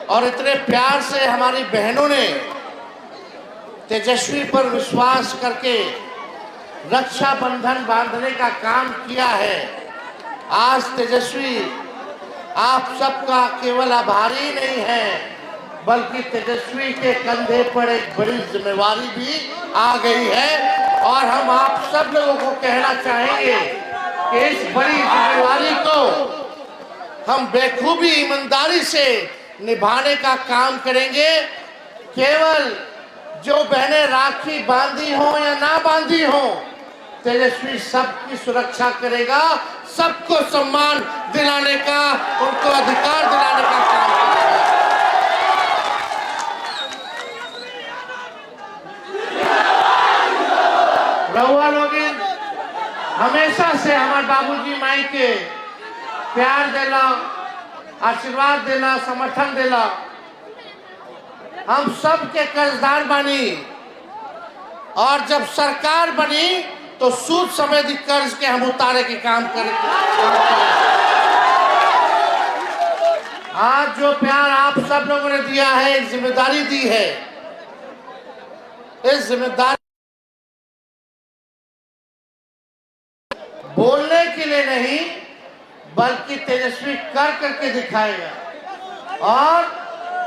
और इतने प्यार से हमारी बहनों ने तेजस्वी पर विश्वास करके रक्षाबंधन बांधने का काम किया है। आज तेजस्वी आप सबका केवल आभारी नहीं है, बल्कि तेजस्वी के कंधे पर एक बड़ी जिम्मेवारी भी आ गई है। और हम आप सब लोगों को कहना चाहेंगे कि इस बड़ी जिम्मेवारी को हम बेखूबी ईमानदारी से निभाने का काम करेंगे। केवल जो बहनें राखी बांधी हो या ना बांधी हो, तेजस्वी सबकी सुरक्षा करेगा, सबको सम्मान दिलाने का, उनको अधिकार दिलाने का काम करेगा। रउआ लोग हमेशा से हमारे बाबूजी माई के प्यार देला, आशीर्वाद देला, समर्थन देला। हम सब के कर्जदार बनी, और जब सरकार बनी तो सूद समेत कर्ज के हम उतारे के काम करेंगे। आज जो प्यार आप सब लोगों ने दिया है, एक जिम्मेदारी दी है, इस जिम्मेदारी बोलने के लिए नहीं, बल्कि तेजस्वी कर करके दिखाएगा। और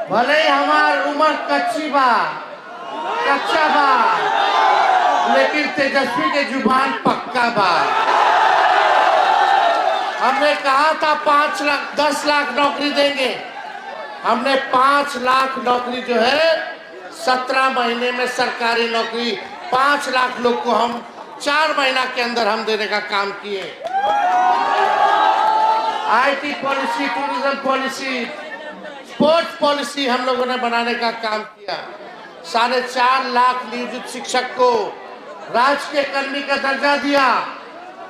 भले ही हमारी उम्र कच्चा बा, लेकिन तेजस्वी के जुबान पक्का बा। हमने कहा था 5 लाख 10 लाख नौकरी देंगे, हमने 5 लाख नौकरी जो है 17 महीने में सरकारी नौकरी 5 लाख लोग को हम 4 महीना के अंदर हम देने का काम किए। IT policy, tourism policy, sports policy हम लोगों ने बनाने का काम किया। 4.5 लाख नियोजित शिक्षक को राजकीय कर्मी का दर्जा दिया।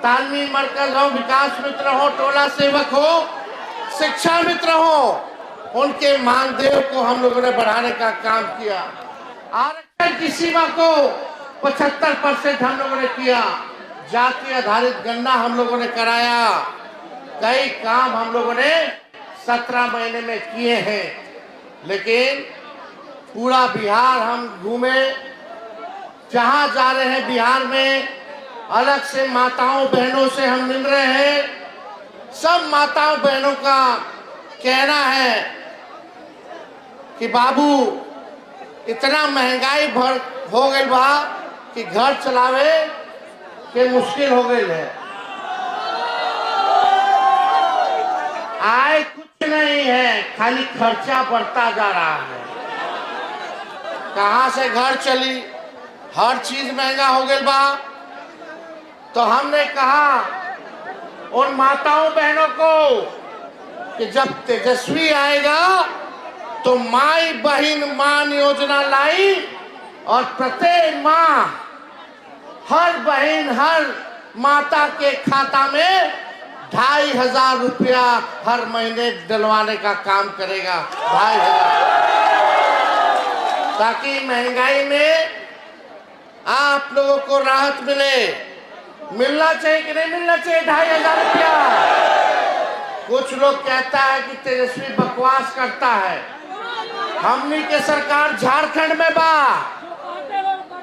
तालमी मरकज हो, विकास मित्र हो, टोला सेवक हो, शिक्षा मित्र हो, उनके मानदेय को हम लोगों ने बढ़ाने का काम किया। आरक्षण की सीमा को 75% हम लोगों ने किया। जाति आधारित गणना हम लोगों ने कराया। कई काम हम लोगों ने 17 महीने में किए हैं। लेकिन पूरा बिहार हम घूमे, जहां जा रहे हैं बिहार में अलग से माताओं बहनों से हम मिल रहे हैं। सब माताओं बहनों का कहना है कि बाबू इतना महंगाई हो गई बा कि घर चलावे के मुश्किल हो गई है। आय कुछ नहीं है, खाली खर्चा बढ़ता जा रहा है। कहां से घर चली, हर चीज महंगा हो गई बा। तो हमने कहा उन माताओं बहनों को कि जब तेजस्वी आएगा तो माई बहन मान योजना लाई, और प्रत्येक माँ, हर बहन, हर माता के खाता में 2,500 रुपया हर महीने डलवाने का काम करेगा। 2,500, ताकि महंगाई में आप लोगों को राहत मिले। मिलना चाहिए कि नहीं मिलना चाहिए 2,500 रुपया? कुछ लोग कहता है कि तेजस्वी बकवास करता है। हमनी के सरकार झारखंड में बा।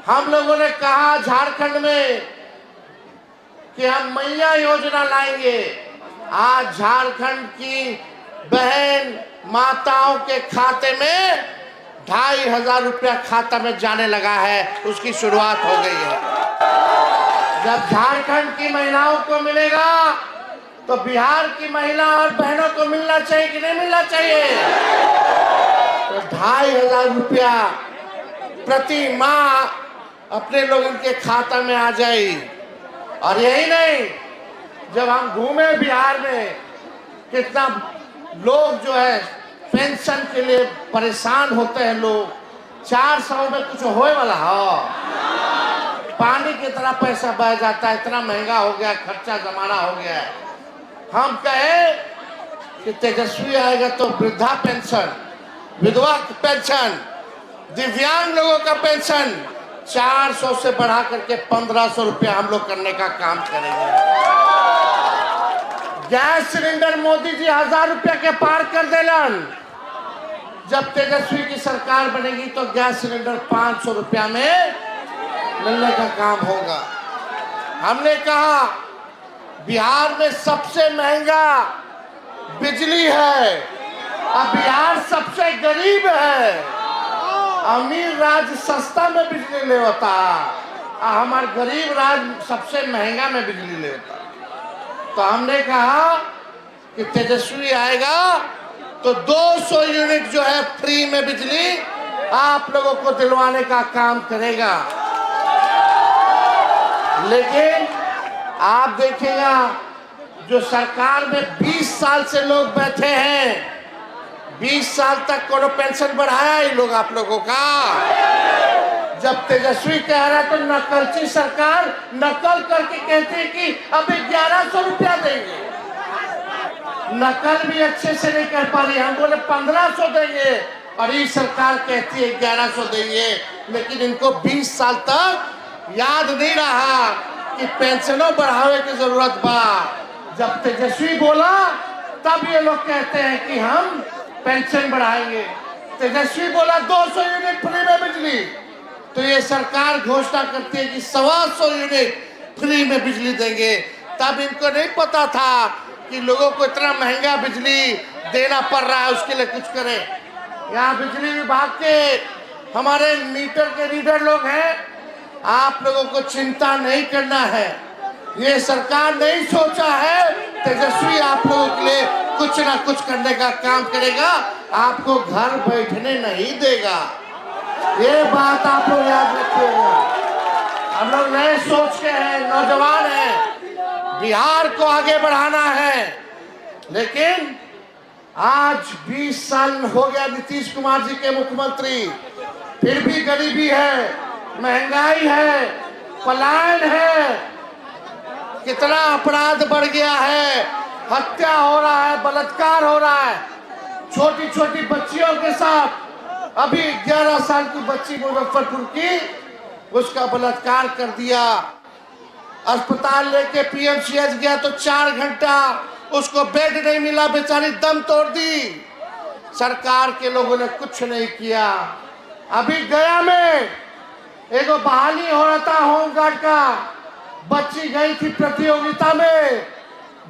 हम लोगों ने कहा झारखंड में कि हम मैया योजना लाएंगे। आज झारखंड की बहन माताओं के खाते में 2,500 रुपया खाता में जाने लगा है, उसकी शुरुआत हो गई है। जब झारखंड की महिलाओं को मिलेगा तो बिहार की महिला और बहनों को मिलना चाहिए कि नहीं मिलना चाहिए? तो 2,500 रुपया प्रति माह अपने लोगों के खाता में आ जाए। और यही नहीं, जब हम घूमे बिहार में, कितना लोग जो है पेंशन के लिए परेशान होते हैं। लोग 400 में कुछ होए वाला हो, पानी की तरह पैसा बह जाता है। इतना महंगा हो गया, खर्चा जमाना हो गया है। हम कहे कि तेजस्वी आएगा तो वृद्धा पेंशन, विधवा पेंशन, दिव्यांग लोगों का पेंशन 400 से बढ़ा करके 1,500 रुपया हम लोग करने का काम करेंगे। गैस सिलेंडर मोदी जी 1,000 रुपया के पार कर देलन। जब तेजस्वी की सरकार बनेगी तो गैस सिलेंडर 500 रुपया में मिलने का काम होगा। हमने कहा बिहार में सबसे महंगा बिजली है, अब बिहार सबसे गरीब है। अमीर राज्य सस्ता में बिजली ले होता, हमारे गरीब राज्य सबसे महंगा में बिजली ले होता। तो हमने कहा कि तेजस्वी आएगा तो 200 यूनिट जो है फ्री में बिजली आप लोगों को दिलवाने का काम करेगा। लेकिन आप देखिएगा जो सरकार में 20 साल से लोग बैठे हैं, 20 साल तक कोनो पेंशन बढ़ाया ही लोग आप लोगों का। जब तेजस्वी कह रहा तो नकलची सरकार नकल करके कहती है कि अब 1100 रुपया देंगे, नकल भी अच्छे से नहीं कर पा रही। हम बोले 1500 देंगे और ये सरकार कहती है 1100 देंगे। लेकिन इनको 20 साल तक याद नहीं रहा कि पेंशनों बढ़ावे की जरूरत बा। जब तेजस्वी बोला तब ये लोग कहते हैं कि हम पेंशन बढ़ाएंगे। तेजस्वी बोला 200 यूनिट फ्री में बिजली, तो ये सरकार घोषणा करती है कि 125 यूनिट फ्री में बिजली देंगे। तब इनको नहीं पता था कि लोगों को इतना महंगा बिजली देना पड़ रहा है, उसके लिए कुछ करें। यहाँ बिजली विभाग के हमारे मीटर के रीडर लोग हैं, आप लोगों को चिंता नहीं करना है। ये सरकार नहीं सोचा है तेजस्वी आप लोगों के लिए कुछ ना कुछ करने का काम करेगा, आपको घर बैठने नहीं देगा। ये बात आप लोग याद रखिएगा। हम लोग नए सोच के हैं, नौजवान हैं, बिहार को आगे बढ़ाना है। लेकिन आज 20 साल हो गया नीतीश कुमार जी के मुख्यमंत्री, फिर भी गरीबी है, महंगाई है, पलायन है, कितना अपराध बढ़ गया है, हत्या हो रहा है, बलात्कार हो रहा है छोटी छोटी बच्चियों के साथ। अभी 11 साल की बच्ची मुजफ्फरपुर की, उसका बलात्कार कर दिया। अस्पताल लेके पीएमसीएच गया तो 4 घंटा उसको बेड नहीं मिला, बेचारी दम तोड़ दी। सरकार के लोगों ने कुछ नहीं किया। अभी गया में एक बहाली हो रहा था होमगार्ड का, बच्ची गई थी प्रतियोगिता में,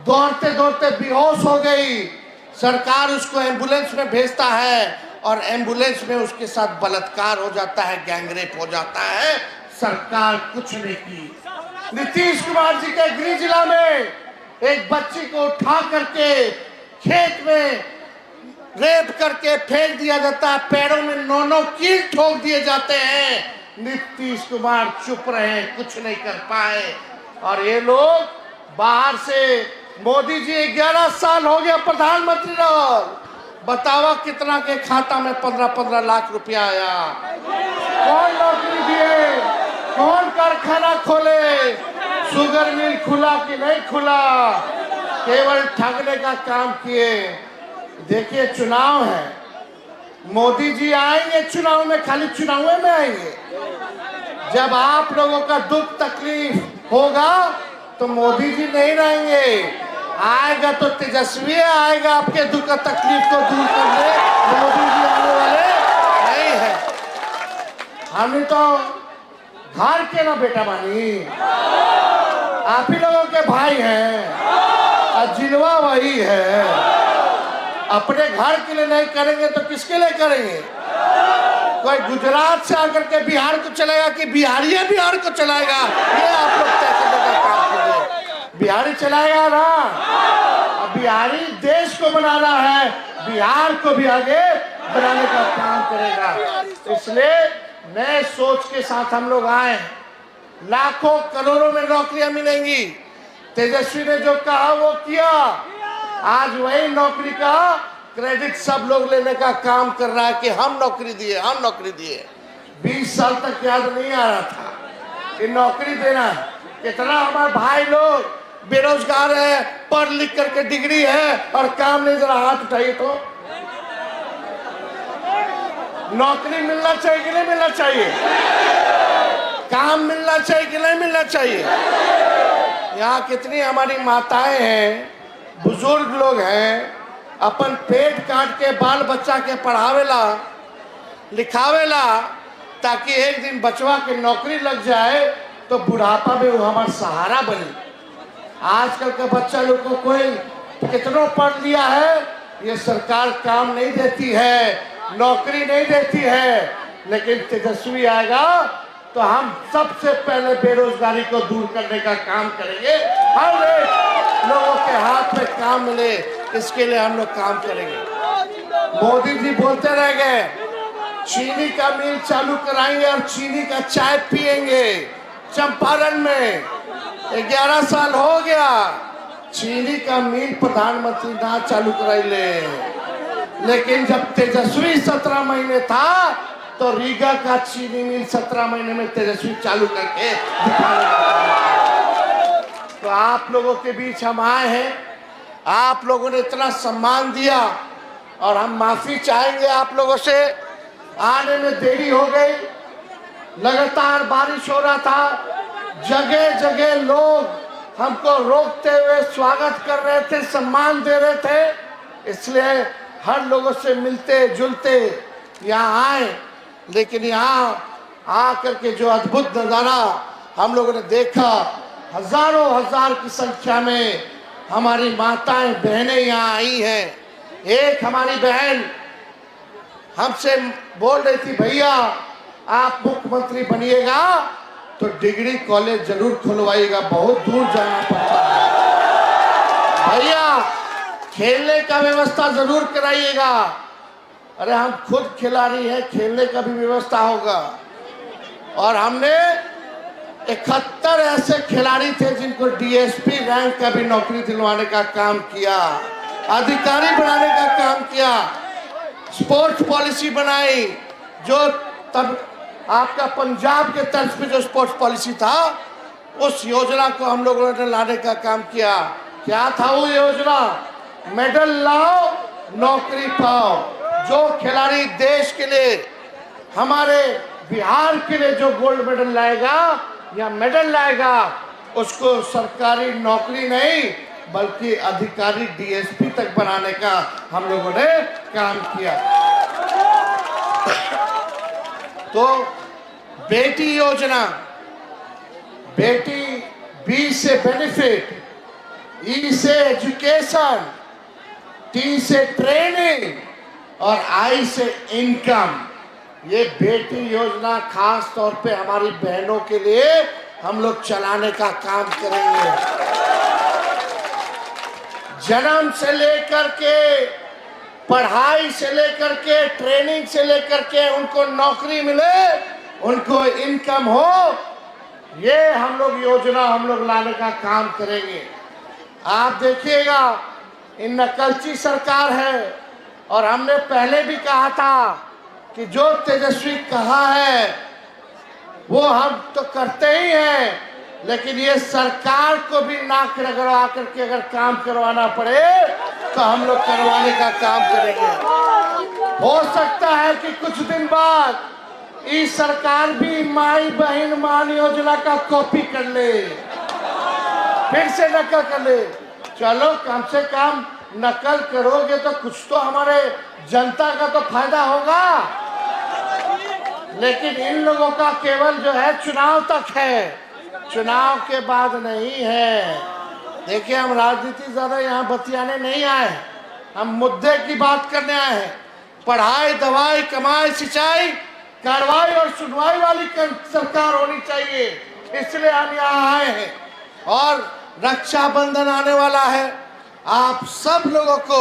दौड़ते दौड़ते बेहोश हो गई। सरकार उसको एम्बुलेंस में भेजता है और एम्बुलेंस में उसके साथ बलात्कार हो जाता है, गैंगरेप हो जाता है। सरकार कुछ नहीं की। नीतीश कुमार जी के गृह जिला में एक बच्ची को उठा करके खेत में रेप करके फेंक दिया जाता है, पैरों में 9 कील ठोक दिए जाते हैं। नीतीश कुमार चुप रहे, कुछ नहीं कर पाए। और ये लोग बाहर से, मोदी जी 11 साल हो गया प्रधानमंत्री रहो, बतावा कितना के खाता में 15-15 लाख रुपया आया। कौन नौकरी दिए, कौन कारखाना खोले, शुगर मिल खुला कि नहीं खुला, केवल ठगने का काम किए। देखिए चुनाव है, मोदी जी आएंगे चुनाव में, खाली चुनाव में आएंगे। जब आप लोगों का दुख तकलीफ होगा तो मोदी जी नहीं रहेंगे, आएगा तो तेजस्वी आएगा आपके दुख तकलीफ को दूर करने। मोदी जी आने वाले नहीं है। हमने तो घर के ना बेटा बानी, आप ही लोगों के भाई हैं और जिलवा वही है। अपने घर के लिए नहीं करेंगे तो किसके लिए करेंगे? कोई गुजरात से आकर के बिहार को चलाएगा कि बिहारी बिहार को चलाएगा, ये आप लोग तय करने का काम कीजिए। बिहारी चलाएगा ना, अब बिहारी देश को बनाना है, बिहार को भी आगे बनाने का काम करेगा। इसलिए नए सोच के साथ हम लोग आए। लाखों करोड़ों में नौकरियां मिलेंगी। तेजस्वी ने जो कहा वो किया। आज वही नौकरी का क्रेडिट सब लोग लेने का काम कर रहा है कि हम नौकरी दिए, हम नौकरी दिए। 20 साल तक याद नहीं आ रहा था कि नौकरी देना है। कितना हमारे भाई लोग बेरोजगार है, पढ़ लिख करके डिग्री है और काम नहीं, जरा हाथ उठाइए तो। नौकरी मिलना चाहिए कि नहीं मिलना चाहिए? काम मिलना चाहिए कि नहीं मिलना चाहिए? यहाँ कितनी हमारी माताएं हैं, बुजुर्ग लोग हैं, अपन पेट काट के बाल बच्चा के पढ़ावेला लिखावेला ताकि एक दिन बचवा के नौकरी लग जाए तो बुढ़ापा में वो हमारा सहारा बने। आजकल के बच्चा लोग को कोई कितनों पढ़ लिया है, ये सरकार काम नहीं देती है, नौकरी नहीं देती है, लेकिन तेजस्वी आएगा तो हम सबसे पहले बेरोजगारी को दूर करने का काम करेंगे। हर एक लोगों के हाथ में काम मिले, इसके लिए हम लोग काम करेंगे। मोदी जी बोलते रह गए चीनी का मिल चालू कराएंगे और चीनी का चाय पिएंगे। चंपारण में 11 साल हो गया, चीनी का मिल प्रधानमंत्री ना चालू कराइले, लेकिन जब तेजस्वी 17 महीने था तो रीगा का चीनी मिल 17 महीने में तेजस्वी चालू करके तो आप लोगों के बीच हम आए हैं। आप लोगों ने इतना सम्मान दिया और हम माफी चाहेंगे आप लोगों से। आने में देरी हो गई, लगातार बारिश हो रहा था, जगह जगह लोग हमको रोकते हुए स्वागत कर रहे थे, सम्मान दे रहे थे, इसलिए हर लोगों से मिलते जुलते यहाँ आए। लेकिन यहाँ आकर के जो अद्भुत नज़ारा हम लोगों ने देखा, हजारों हजार की संख्या में हमारी माताएं बहनें यहाँ आई हैं। एक हमारी बहन हमसे बोल रही थी भैया आप मुख्यमंत्री बनिएगा तो डिग्री कॉलेज जरूर खुलवाइएगा, बहुत दूर जाना पड़ता है, भैया खेलने का व्यवस्था जरूर कराइएगा। अरे हम खुद खिलाड़ी हैं, खेलने का भी व्यवस्था होगा। और हमने 71 ऐसे खिलाड़ी थे जिनको डीएसपी रैंक का भी नौकरी दिलवाने का काम किया, अधिकारी बनाने का काम किया, स्पोर्ट्स पॉलिसी बनाई। जो तब आपका पंजाब के तर्ज पे जो स्पोर्ट्स पॉलिसी था, उस योजना को हम लोगों ने लाने का काम किया। क्या था वो योजना? मेडल लाओ नौकरी पाओ। जो खिलाड़ी देश के लिए, हमारे बिहार के लिए जो गोल्ड मेडल लाएगा या मेडल लाएगा, उसको सरकारी नौकरी नहीं बल्कि अधिकारी डीएसपी तक बनाने का हम लोगों ने काम किया। तो बेटी योजना, बेटी बी से बेनिफिट, ई से एजुकेशन, टी से ट्रेनिंग और आई से इनकम, ये बेटी योजना खास तौर पे हमारी बहनों के लिए हम लोग चलाने का काम करेंगे। जन्म से लेकर के, पढ़ाई से लेकर के, ट्रेनिंग से लेकर के उनको नौकरी मिले, उनको इनकम हो, ये हम लोग योजना हम लोग लाने का काम करेंगे। आप देखिएगा इन नकलची सरकार है, और हमने पहले भी कहा था कि जो तेजस्वी कहा है वो हम तो करते ही हैं, लेकिन ये सरकार को भी नाक रगड़वा करके अगर काम करवाना पड़े तो हम लोग करवाने का काम करेंगे। हो सकता है कि कुछ दिन बाद ये सरकार भी माई बहन मान योजना का कॉपी कर ले, फिर से नकल कर ले। चलो कम से कम नकल करोगे तो कुछ तो हमारे जनता का तो फायदा होगा, लेकिन इन लोगों का केवल जो है चुनाव तक है, चुनाव के बाद नहीं है। देखिए हम राजनीति ज्यादा यहाँ बतियाने नहीं आए हैं, हम मुद्दे की बात करने आए हैं। पढ़ाई, दवाई, कमाई, सिंचाई, कार्रवाई और सुनवाई वाली सरकार होनी चाहिए, इसलिए हम यहाँ आए हैं। और रक्षाबंधन आने वाला है, आप सब लोगों को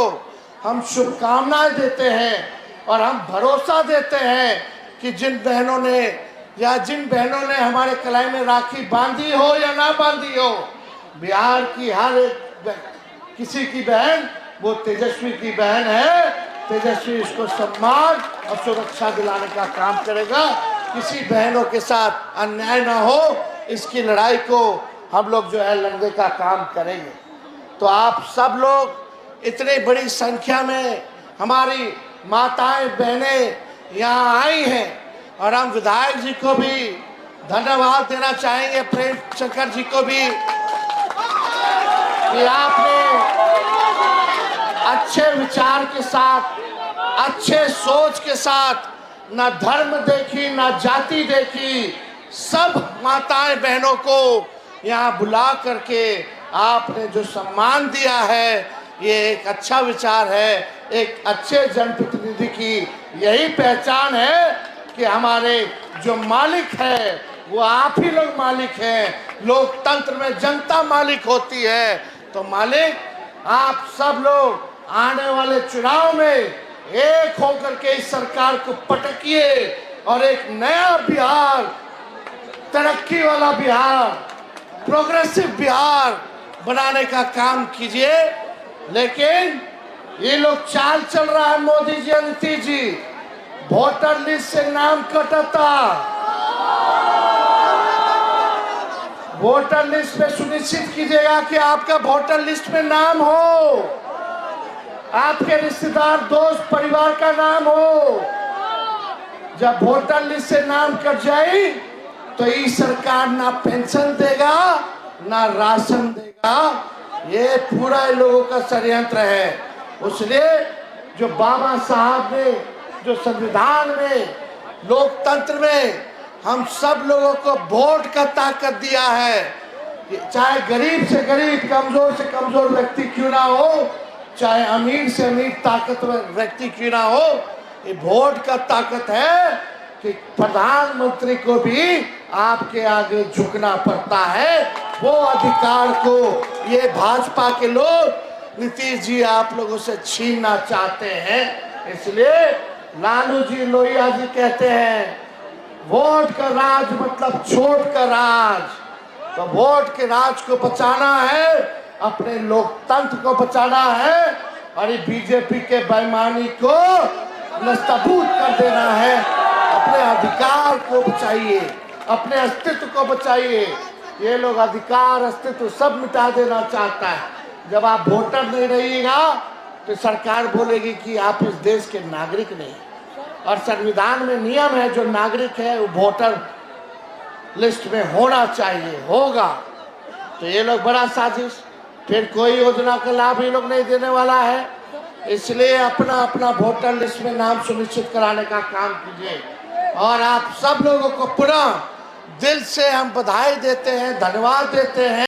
हम शुभकामनाएं देते हैं और हम भरोसा देते हैं कि जिन बहनों ने या जिन बहनों ने हमारे कलाई में राखी बांधी हो या ना बांधी हो, बिहार की हर एक किसी की बहन वो तेजस्वी की बहन है। तेजस्वी इसको सम्मान और सुरक्षा दिलाने का काम करेगा। किसी बहनों के साथ अन्याय ना हो, इसकी लड़ाई को हम लोग जो है लड़ने का काम करेंगे। तो आप सब लोग इतनी बड़ी संख्या में हमारी माताएं बहनें यहाँ आई हैं, और हम विधायक जी को भी धन्यवाद देना चाहेंगे, प्रेम शंकर जी को भी, कि आपने अच्छे विचार के साथ, अच्छे सोच के साथ, ना धर्म देखी ना जाति देखी, सब माताएं बहनों को यहाँ बुला करके आपने जो सम्मान दिया है, ये एक अच्छा विचार है। एक अच्छे जनप्रतिनिधि की यही पहचान है कि हमारे जो मालिक है वो आप ही लोग मालिक हैं। लोकतंत्र में जनता मालिक होती है। तो मालिक, आप सब लोग आने वाले चुनाव में एक होकर के इस सरकार को पटकिए और एक नया बिहार, तरक्की वाला बिहार, प्रोग्रेसिव बिहार बनाने का काम कीजिए। लेकिन ये लोग चाल चल रहा है, मोदी जी, नीतीश जी, वोटर लिस्ट से नाम कटता। वोटर लिस्ट में सुनिश्चित कीजिएगा कि आपका वोटर लिस्ट में नाम हो, आपके रिश्तेदार, दोस्त, परिवार का नाम हो। जब वोटर लिस्ट से नाम कट जाए तो ये सरकार ना पेंशन देगा ना राशन देगा। ये पूरा लोगों का षड्यंत्र है। इसलिए जो बाबा साहब ने जो संविधान में, लोकतंत्र में हम सब लोगों को वोट का ताकत दिया है, चाहे गरीब से गरीब, कमजोर से कमजोर व्यक्ति क्यों ना हो, चाहे अमीर से अमीर ताकतवर व्यक्ति क्यों ना हो, ये वोट का ताकत है कि प्रधानमंत्री को भी आपके आगे झुकना पड़ता है। वो अधिकार को ये भाजपा के लोग, नीतीश जी, आप लोगों से छीनना चाहते हैं। इसलिए लालू जी, लोहिया जी कहते हैं वोट का राज मतलब छोट का राज। तो वोट के राज को बचाना है, अपने लोकतंत्र को बचाना है और ये बीजेपी के बेईमानी को नस्तबूत कर देना है। अपने अधिकार को बचाइए, अपने अस्तित्व को बचाइए। ये लोग अधिकार, अस्तित्व सब मिटा देना चाहता है। जब आप वोटर नहीं रहिएगा तो सरकार बोलेगी कि आप इस देश के नागरिक नहीं। और संविधान में नियम है, जो नागरिक है वो वोटर लिस्ट में होना चाहिए, होगा। तो ये लोग बड़ा साजिश, फिर कोई योजना का लाभ ये लोग नहीं देने वाला है। इसलिए अपना अपना वोटर लिस्ट में नाम सुनिश्चित कराने का काम कीजिए। और आप सब लोगों को पुनः दिल से हम बधाई देते हैं, धन्यवाद देते हैं।